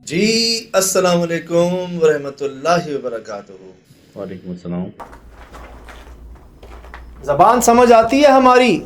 जी अस्सलाम वालेकुम वरहमतुल्लाहि वबरकातुहू। वालेकुम अस्सलाम। ज़बान समझ आती है हमारी?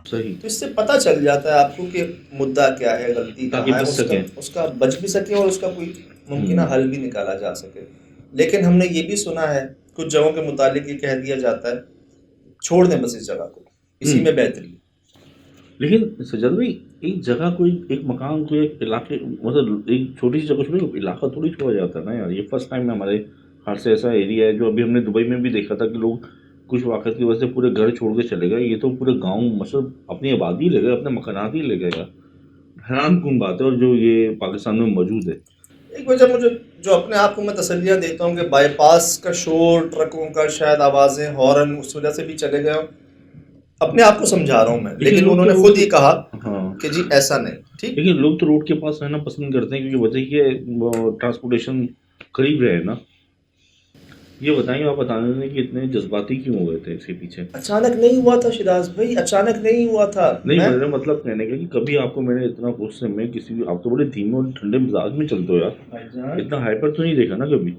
सही, तो इससे पता चल जाता है आपको कि मुद्दा क्या है, गलती ताकि कहाँ है, बच उसका सके। उसका बच भी सके और उसका कोई मुमकिन हम्म। हल भी निकाला जा सके। लेकिन हमने ये भी सुना है, कुछ जगहों के मुतालिक ये कह दिया जाता है, छोड़ दें बस इस जगह को, इसी में बेहतरी। लेकिन सजल भाई, एक जगह कोई एक मकान को एक इलाके मतलब एक छोटी सी जगह में इलाका थोड़ी छोड़ा जाता है ना यार। ये फर्स्ट टाइम है हमारे हाथ से ऐसा एरिया है जो अभी हमने दुबई में भी देखा था कि लोग कुछ वाक़त की वजह से पूरे घर छोड़ के चले गए। ये तो पूरे गांव मतलब अपनी आबादी ले गए, अपने मकानात ही ले गए यार। हैरान कुन बात है। और जो ये पाकिस्तान में मौजूद है। एक वजह मुझे जो अपने आप को मैं तसल्लियाँ देता हूँ कि बाईपास का शोर, ट्रकों का शायद आवाज़ें, हॉर्न उस वजह से भी चले गए हों। अपने आप को समझा रहा हूँ मैं, लेकिन लेकिन लोग तो उन्होंने रोड खुद ही कहा के हाँ, कि जी ऐसा नहीं। ठीक, लेकिन लोग तो रोड के पास रहना पसंद करते हैं क्योंकि वजह ये ट्रांसपोर्टेशन करीब रहे ना। ये बताइए, आप बता रहे थे कि इतने जज्बाती क्यों हो गए थे इसके पीछे? अचानक नहीं हुआ था शिराज भाई, अचानक नहीं हुआ था। नहीं, मैं मेरा मतलब कहने का कि कभी आपको मैंने इतना गुस्से में किसी भी, आप तो बड़े धीमे और ठंडे मिजाज में चलते हो यार। भाईजान, इतना हाइपर तो नहीं देखा ना कभी।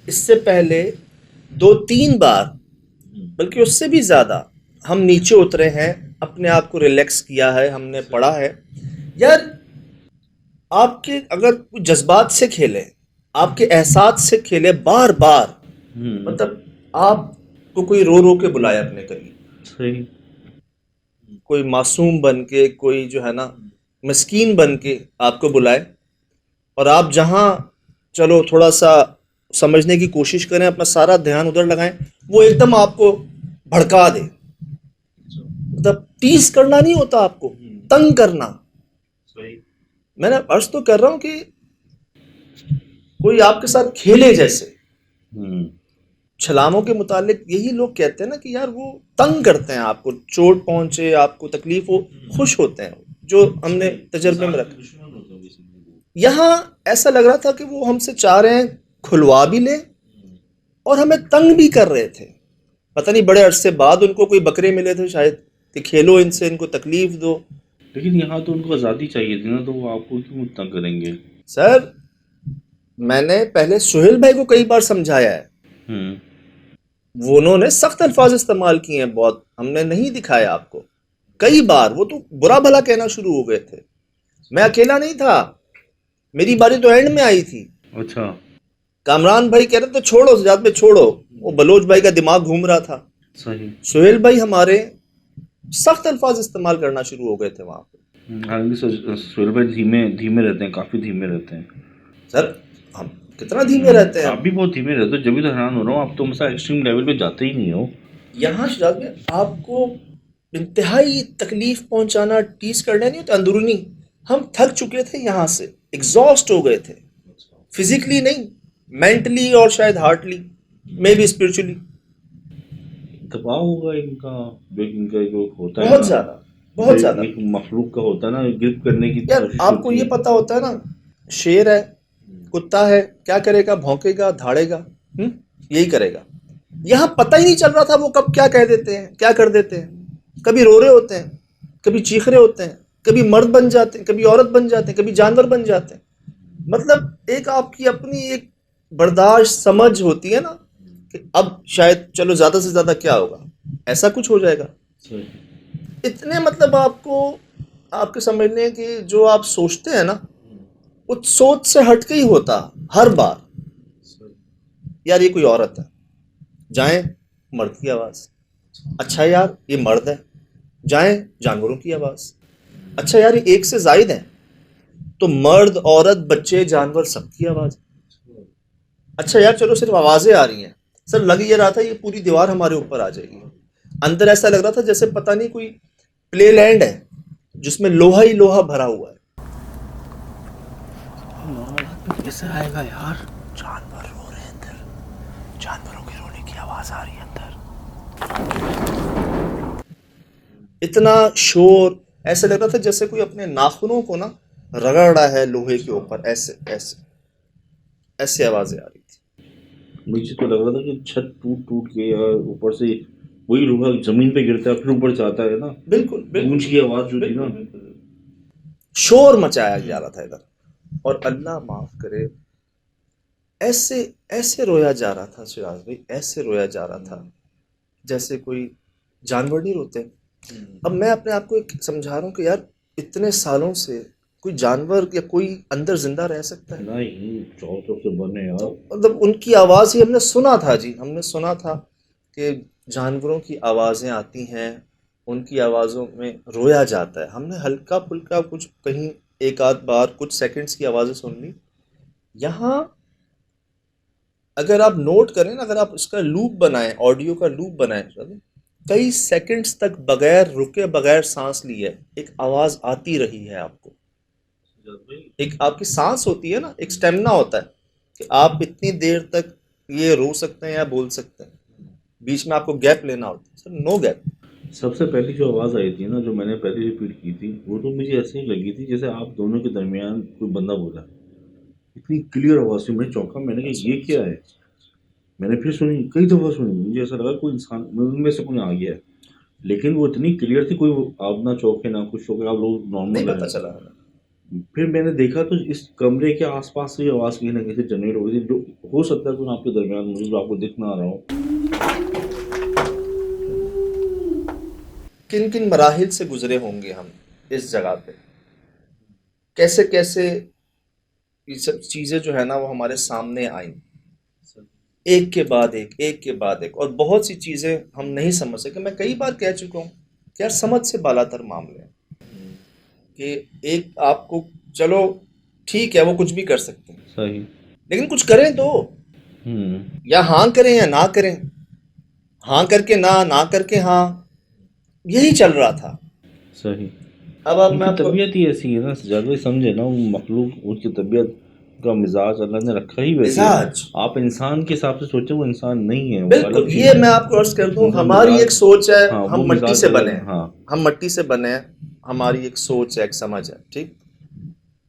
इससे पहले 2-3 बार, बल्कि उससे भी ज़्यादा हम नीचे उतरे हैं, अपने आप को रिलैक्स किया है, हमने पढ़ा है। यार आपके अगर कोई जज्बात से खेले, आपके एहसास से खेले बार बार, हम्म। मतलब आपको कोई रो रो के बुलाए अपने करीब, सही। कोई मासूम बन के, कोई जो है ना मिस्कीन बन के आपको बुलाए, और आप जहाँ चलो थोड़ा सा समझने की कोशिश करें, अपना सारा ध्यान उधर लगाएं, वो एकदम आपको भड़का दे। मतलब टीस करना नहीं होता, आपको तंग करना। सही। मैंने अर्ज तो कर रहा हूं कि कोई आपके साथ खेले जैसे। हम्म। छलांगों के मुतालिक यही लोग कहते हैं ना कि यार वो तंग करते हैं, आपको चोट पहुंचे, आपको तकलीफ हो, खुश होते हैं, जो हमने तजर्बे में रखा। यहाँ ऐसा लग रहा था कि वो हमसे चाह रहे हैं खुलवा भी लें और हमें तंग भी कर रहे थे। पता नहीं बड़े अरसे बाद उनको कोई बकरे मिले थे शायद कि खेलो इनसे, इनको तकलीफ दो। लेकिन यहाँ तो उनको आज़ादी चाहिए थी ना, तो वो आपको क्यों तंग करेंगे? सर मैंने पहले सुहेल भाई को कई बार समझाया है, हम्म। वो उन्होंने सख्त अल्फाज इस्तेमाल किए हैं, बहुत हमने नहीं दिखाया आपको। कई बार वो तो बुरा भला कहना शुरू हो गए थे। मैं अकेला नहीं था, मेरी बारी तो एंड में आई थी। अच्छा। कामरान भाई कह रहे थे छोड़ो सजाद में छोड़ो, वो बलोच भाई का दिमाग घूम रहा था। सही। सुहेल भाई हमारे सख्त अल्फाज इस्तेमाल करना शुरू हो गए थे वहां पे। हालांकि सुहेल भाई धीमे धीमे रहते हैं, काफ़ी धीमे रहते हैं। सर हम कितना धीमे रहते हैं आप हम। भी बहुत धीमे रहते हो, जब भी तो हैरान हो रहा हूँ। आप तो मतलब एक्सट्रीम लेवल पे जाते ही नहीं हो। यहाँ शराब में आपको इंतहाई तकलीफ पहुंचाना, टीस करना नहीं होता अंदरूनी। हम थक चुके थे, यहाँ से एग्जॉस्ट हो गए थे, फिजिकली नहीं, मेंटली और शायद हार्टली, मे बी स्पिरिचुअली। दबाव होगा इनका, जो इनका जो होता है बहुत ना, ज्यादा, बहुत जैसे ज्यादा। एक मखलूक का होता है ना, ग्रिप करने की यार कोशिश आपको होती ये है। पता होता है ना, शेर है, कुत्ता है, क्या करेगा, भौंकेगा, धाड़ेगा, यही करेगा। यहाँ पता ही नहीं चल रहा था वो कब क्या कह देते हैं, क्या कर देते हैं। कभी रो रहे होते हैं, कभी चीख रहे होते हैं, कभी मर्द बन जाते हैं, कभी औरत बन जाते हैं, कभी जानवर बन जाते हैं। मतलब एक आपकी अपनी एक बर्दाश्त समझ होती है ना कि अब शायद चलो ज्यादा से ज्यादा क्या होगा, ऐसा कुछ हो जाएगा। सही। इतने मतलब आपको, आपके समझने कि जो आप सोचते हैं ना, उस सोच से हट के ही होता हर बार। यार ये कोई औरत है, जाएं मर्द की आवाज। अच्छा यार ये मर्द है, जाएं जानवरों की आवाज। अच्छा यार ये एक से जायद है, तो मर्द, औरत, बच्चे, जानवर, सबकी आवाज। अच्छा यार चलो सिर्फ आवाजें आ रही हैं, सर लग ये रहा था ये पूरी दीवार हमारे ऊपर आ जाएगी। अंदर ऐसा लग रहा था जैसे पता नहीं कोई प्ले लैंड है जिसमें लोहा ही लोहा भरा हुआ है। कैसे आएगा यार? जानवर रो रहे हैं अंदर, जानवरों के रोने की आवाज आ रही है अंदर। इतना शोर, ऐसा लग रहा था जैसे कोई अपने नाखूनों को ना रगड़ रहा है लोहे के ऊपर, ऐसे ऐसे ऐसी आवाजें आ रही थी। मुझे तो लग रहा था कि छत टूट टूट के या ऊपर से वही लोहा जमीन पे गिरता है फिर ऊपर जाता है ना, बिल्कुल गूंज की आवाज जो थी ना। शोर मचाया जा रहा था इधर, और अल्लाह माफ करे, ऐसे ऐसे रोया जा रहा था सिराज भाई, ऐसे रोया जा रहा था जैसे कोई जानवर नहीं रोते। अब मैं अपने आप को एक समझा रहा हूँ कि यार इतने सालों से कोई जानवर या कोई अंदर जिंदा रह सकता है? नहीं, चारों तरफ से बने यार। तो मतलब उनकी आवाज़ ही हमने सुना था जी, हमने सुना था कि जानवरों की आवाज़ें आती हैं, उनकी आवाज़ों में रोया जाता है। हमने हल्का फुल्का कुछ कहीं एक आध बार कुछ सेकंड्स की आवाज़ें सुन ली। यहाँ अगर आप नोट करें ना, अगर आप इसका लूप बनाएं, ऑडियो का लूप बनाएं, कई सेकंड्स तक बगैर रुके, बगैर सांस लिए एक आवाज़ आती रही है आपको। एक आपकी सांस होती है ना, एक स्टेमिना होता है कि आप इतनी देर तक ये रो सकते हैं या बोल सकते हैं, बीच में आपको गैप लेना होता है। Sir no gap. सबसे पहली जो आवाज़ आई थी ना, जो मैंने पहले रिपीट की थी, वो तो मुझे ऐसे ही लगी थी जैसे आप दोनों के दरमियान कोई बंदा बोला। इतनी क्लियर आवाज़ थी, मैं चौंका, मैंने कहा ये क्या है। मैंने फिर सुनी, कई दफ़ा सुनी, मुझे ऐसा लगा कोई इंसान उनमें से कोई आ गया है, लेकिन वो इतनी क्लियर थी, कोई आप ना चौंके ना कुछ चौंके, आप लोग नहीं नॉर्मल पता है। चला हमें। फिर मैंने देखा तो इस कमरे के आसपास से ये आवाज़ कहीं ना कहीं से जनरेट हो गई थी, जो हो सकता है कोई आपके दरमियान, मुझे जो आपको दिख ना रहा हो। किन किन मराहिल से गुजरे होंगे हम इस जगह पे, कैसे कैसे ये सब चीज़ें जो है ना वो हमारे सामने आई, एक के बाद एक के बाद एक, और बहुत सी चीज़ें हम नहीं समझ सके। मैं कई बार कह चुका हूँ कि यार समझ से बालातर मामले हैं, कि एक आपको, चलो ठीक है वो कुछ भी कर सकते हैं, सही। लेकिन कुछ करें तो, हम्म। या हाँ करें या ना करें, हाँ करके ना, ना करके हाँ, यही चल रहा था। सही। अब मैं उनकी आपको तबीयत ही ऐसी है ना, ज़्यादा समझे ना, वो मखलूक, उसकी तबीयत का मिजाज अल्लाह ने रखा ही वैसे है। मिजाज, आप इंसान के हिसाब से सोचें, वो इंसान नहीं है, वो बिल्कुल, अलग चीज़ ये है। मैं आपको अर्ज कर दूं, उनका हमारी मिजाज, एक सोच है, हाँ वो हम मट्टी मिजाज से बने अलग है, हैं, हाँ। हम मट्टी से बने हैं, हमारी एक सोच है, एक समझ है, ठीक।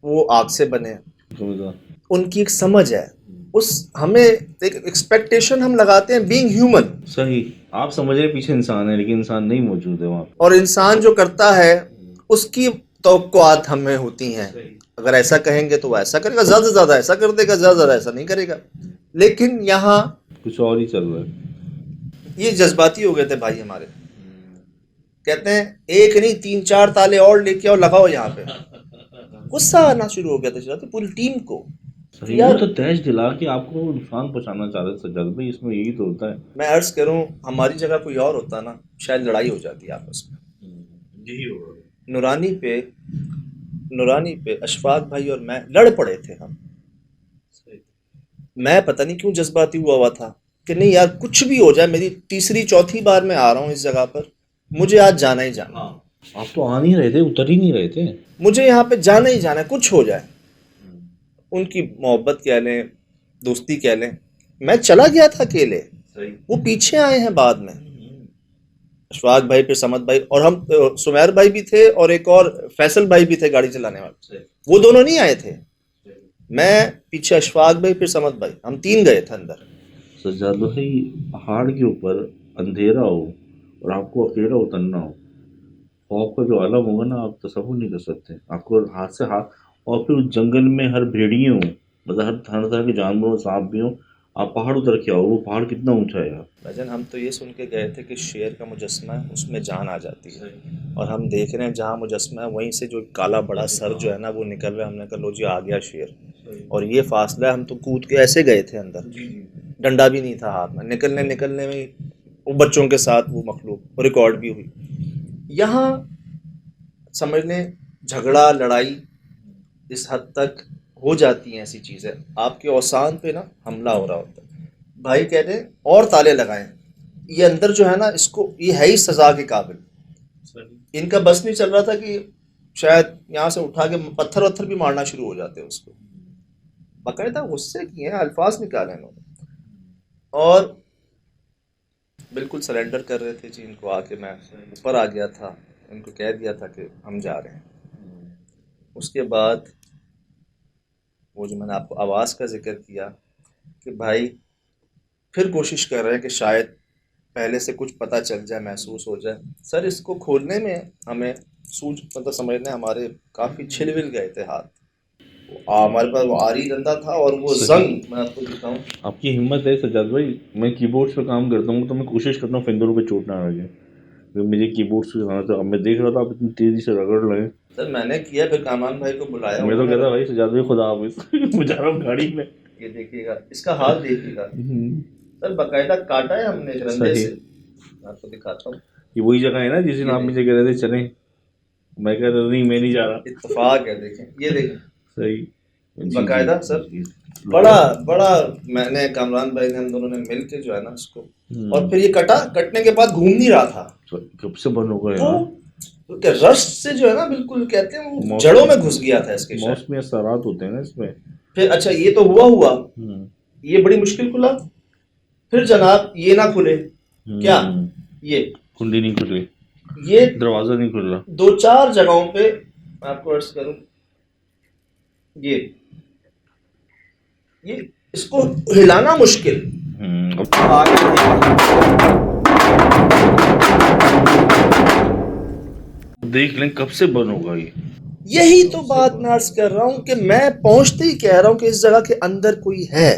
वो आग से बने हैं, समझा। उनकी एक समझ है, उस हमें एक एक्सपेक्टेशन हम लगाते हैं बीइंग ह्यूमन, सही। आप समझ रहे हैं पीछे इंसान है, लेकिन इंसान नहीं मौजूद है वहाँ पे। और इंसान जो करता है उसकी तवक्कुआत हमें होती हैं। अगर ऐसा कहेंगे तो वो ऐसा करेगा, ज़्यादा से ज़्यादा ऐसा कर देगा, ज़्यादा से ज़्यादा ऐसा नहीं करेगा। लेकिन यहाँ कुछ और ही चल रहा है। ये जज्बाती हो गए थे भाई हमारे, कहते हैं एक नहीं तीन चार ताले और लेके आओ, लगाओ यहाँ पे। गुस्सा आना शुरू हो गया था पूरी टीम को सही। कि वो यार, तो तैश दिला के आपको नुकसान पहुंचाना चाह रहे थे सज्जाद भाई, इसमें यही तो होता है। मैं अर्ज करूं, हमारी जगह कोई और होता ना, शायद लड़ाई हो जाती है आपस में। यही होगा। नूरानी पे, नूरानी पे अशफाक भाई और मैं लड़ पड़े थे हम। मैं पता नहीं क्यों जज्बाती हुआ था कि नहीं यार कुछ भी हो जाए, मेरी तीसरी चौथी बार मैं आ रहा हूँ इस जगह पर, मुझे आज जाना ही जाना, आप तो आ नहीं रहे थे, उतर ही नहीं रहे थे। मुझे यहाँ पे जाना ही जाना है, कुछ हो जाए। उनकी मोहब्बत कह लें, दोस्ती कह लें, मैं चला गया था अकेले, वो पीछे आए हैं बाद में, अशफाक भाई, फिर समद भाई, और हम सुमेर भाई भी थे, और एक और फैसल भाई भी थे गाड़ी चलाने वाले, वो दोनों नहीं आए थे। मैं पीछे, अशफाक भाई, फिर समद भाई, हम तीन गए थे अंदर। सज्जाद भाई, पहाड़ के ऊपर अंधेरा हो और आपको अकेला उतरना हो, खौफ का जो आलम होगा ना, आप तसव्वुर नहीं कर सकते। आपको हाथ से हाथ, और फिर उस जंगल में हर भेड़िए हो, मतलब हर तरह के जानवर, सांप भी हो, आप पहाड़ उतर के आओ, वो पहाड़ कितना ऊंचा है यार। भजन हम तो ये सुन के गए थे कि शेर का मुजस्मा है, उसमें जान आ जाती है, और हम देख रहे हैं जहाँ मुजस्मा है वहीं से जो काला बड़ा सर जो है ना वो निकल रहा है। हमने कहा लो जी आ गया शेर, और ये फासला है, हम तो कूद के ऐसे गए थे अंदर, डंडा भी नहीं था हाथ में, निकलने निकलने में वो बच्चों के साथ वो मखलूक रिकॉर्ड भी हुई। यहाँ समझ लें झगड़ा लड़ाई इस हद तक हो जाती हैं ऐसी चीज़ें, आपके औसान पे ना हमला हो रहा होता है। भाई कहते हैं और ताले लगाएं, ये अंदर जो है ना इसको, ये है ही सजा के काबिल। इनका बस नहीं चल रहा था कि शायद यहाँ से उठा के पत्थर वत्थर भी मारना शुरू हो जाते हैं उसको, बाकायदा गुस्से किए हैं, अल्फाज निकाले इन्होंने, और बिल्कुल सरेंडर कर रहे थे जी। इनको आके मैं ऊपर आ गया था, इनको कह दिया था कि हम जा रहे हैं। उसके बाद वो जो मैंने आपको आवाज़ का जिक्र किया कि भाई फिर कोशिश कर रहे हैं कि शायद पहले से कुछ पता चल जाए, महसूस हो जाए। सर इसको खोलने में हमें मतलब समझने हमारे काफ़ी छिलविल गए थे हाथ। हमारे पास वो आरी डंडा था और वो जंग मैं आपको दिखाऊं। आपकी हिम्मत है सज्जाद भाई। मैं कीबोर्ड्स पे काम करता हूँ तो मैं कोशिश करता हूँ फिंगरों पे चोट ना लगे। तो मुझे कीबोर्ड्स पे चलाना था। अब मैं देख रहा था आप इतनी तेजी से रगड़ रहे हैं। सर मैंने किया, फिर कामान भाई को बुलाया, मैं तो उन्होंने कहता भाई सज्जाद भाई खुदा हाफिज मैं जा रहा हूँ गाड़ी में। ये देखिएगा, इसका हाल देखिएगा। सर बकायदा काटा है हमने एक रंदे सही। से। मैं आपको दिखाता हूँ। ये वही जगह है ना जिस दिन ये आप मुझे कह रहे थे चलें, मैं कह रहा था नहीं मैं नहीं जा रहा। इत्तेफाक है, देखें, ये देखें सही। जी बकायदा सर। जी। बड़ा बड़ा मैंने कामरान भाई ने, हम दोनों ने मिल के जो है ना इसको, और फिर ये कटने के बाद घूम नहीं रहा था कब से बंद हो गए वो, यार। क्योंकि रस्ट से जो है ना बिल्कुल कहते हैं वो मौसम- जड़ों में घुस गया था इसके शायद। मौसमी असरात होते हैं ना इसमें। फिर अच्छा ये तो हुआ ये बड़ी मुश्किल खुला। फिर जनाब ये ना खुले, क्या ये कुंडी नहीं खुली, ये दरवाजा नहीं खुल रहा। 2-4 जगहों पे मैं आपको अर्ज करूं, ये इसको हिलाना मुश्किल। देख लें कब से बंद होगा ये। यही तो बात मैं अर्ज कर रहा हूं कि मैं पहुंचते ही कह रहा हूं कि इस जगह के अंदर कोई है,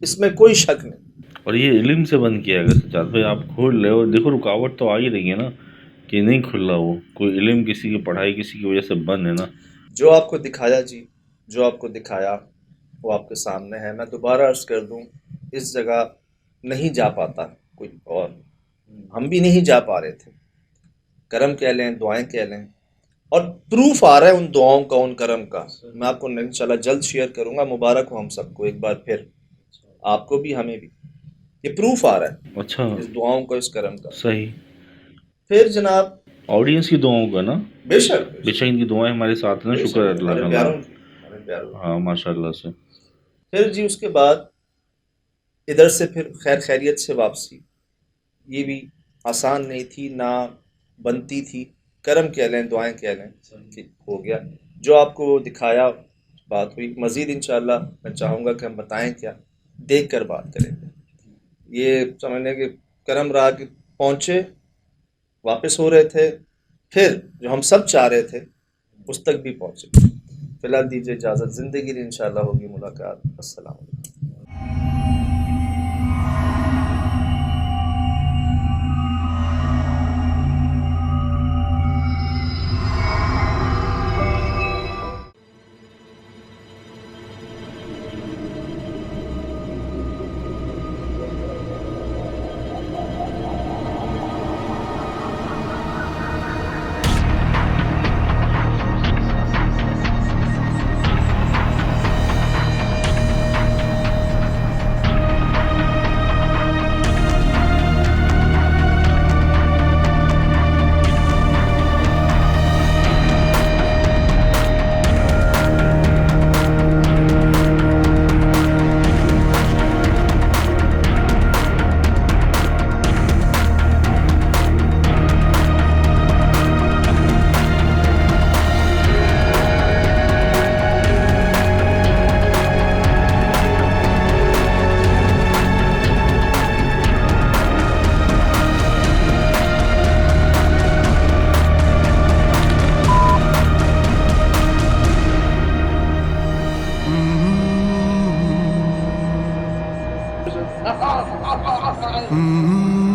इसमें कोई शक नहीं। और ये इल्म से बंद किया गया सज्जाद भाई। आप खोल ले और देखो रुकावट तो आ ही रही है ना कि नहीं खुल रहा। वो कोई इल्म किसी की पढ़ाई किसी की वजह से बंद है ना। जो आपको दिखाया जी, जो आपको दिखाया वो आपके सामने है। मैं दोबारा अर्ज कर दूं, इस जगह नहीं जा पाता कोई और, हम भी नहीं जा पा रहे थे। करम कह लें, दुआएं कह लें, और प्रूफ आ रहा है उन दुआओं का, उन करम का। मैं आपको इंशाल्लाह जल्द शेयर करूंगा। मुबारक हो हम सबको एक बार फिर, आपको भी हमें भी। ये प्रूफ आ रहा है अच्छा, इस दुआओं का, इस करम का। सही। फिर जनाब ऑडियंस की दुआओं का ना, बेशक बेशक इनकी दुआएं हमारे साथ हैं ना। शुक्र है अल्लाह हमारे का। प्यारों की, हमारे प्यारों की। हाँ माशाल्लाह से। फिर जी उसके बाद इधर से फिर खैर खैरियत से वापसी, ये भी आसान नहीं थी ना बनती थी। करम कह लें, दुआएं कह लें कि हो गया। जो आपको दिखाया बात हुई। मज़ीद इंशाल्लाह मैं चाहूँगा कि हम बताएं क्या, देख कर बात करेंगे। ये समझने के करम रहा कि पहुँचे, वापस हो रहे थे, फिर जो हम सब चाह रहे थे उस तक भी पहुँचे। फिलहाल दीजिए इजाज़त, ज़िंदगी की इंशाल्लाह होगी मुलाकात। अस्सलाम वालेकुम। Mm-hmm.